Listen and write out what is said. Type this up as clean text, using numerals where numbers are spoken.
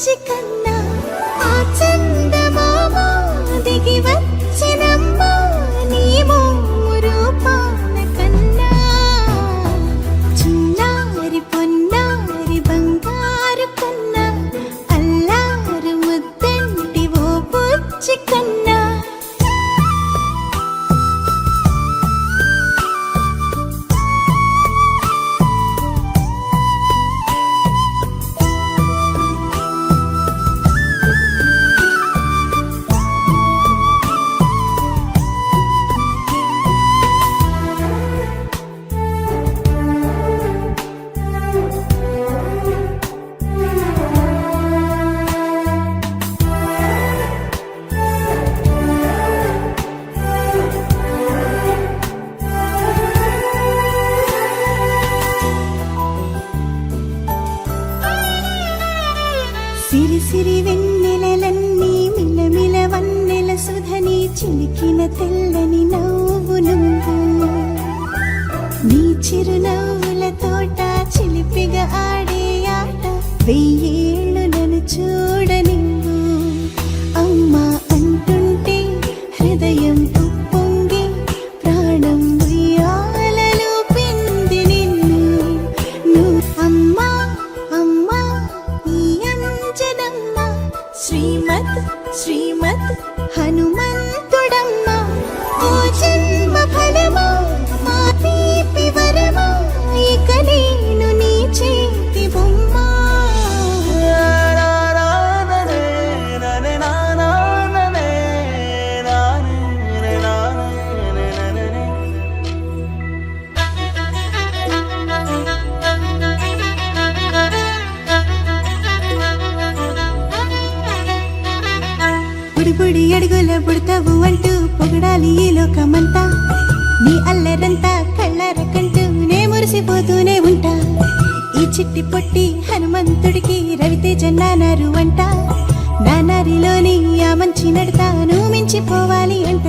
బుజ్జి కన్నా ఆ చందమామ దిగి వచ్చినమ్మ నీ మోము రూపాన కన్నా చిన్నారి పొన్నారి బంగారు కన్నా అల్లారు ముద్దంటి ఓ బుజ్జి కన్నా సిరి సిరి వెన్నెలలన్నీ మిలమిల వన్నెల సుధని చిలికిన తెల్లని నవ్వు నువ్వు నీ చిరునవ్వుల తోట చిలిపిగా ఆడే ఆట వెయ్యేళ్ళు నన్ను చూడనివ్వు అమ్మా అంటుంటే హృదయం ఉప్పొంగి ప్రాణం ఉయ్యాలలో పిండి నిన్ను నువ్వు అమ్మా అమ్మా ఈ అంజనమ్మ శ్రీమత్ శ్రీమత్ హనుమంతుడమ్మ ఓ జన్మ ఫలమా మా తీపి వరమా ఇక నేను నీ చేతి బొమ్మ బుడి బుడి అడుగుల బుడతావు అంటూ పొగడాలి ఈ లోకమంతా నీ అల్లరంతా కళ్ళరకంటూ నే మురిసిపోతూనే ఉంటా ఈ చిట్టి పొట్టి హనుమంతుడికి రవితేజ నానారు అంట నానారిలోని ఆ మంచి నడతా నువ్వు మించిపోవాలి అంట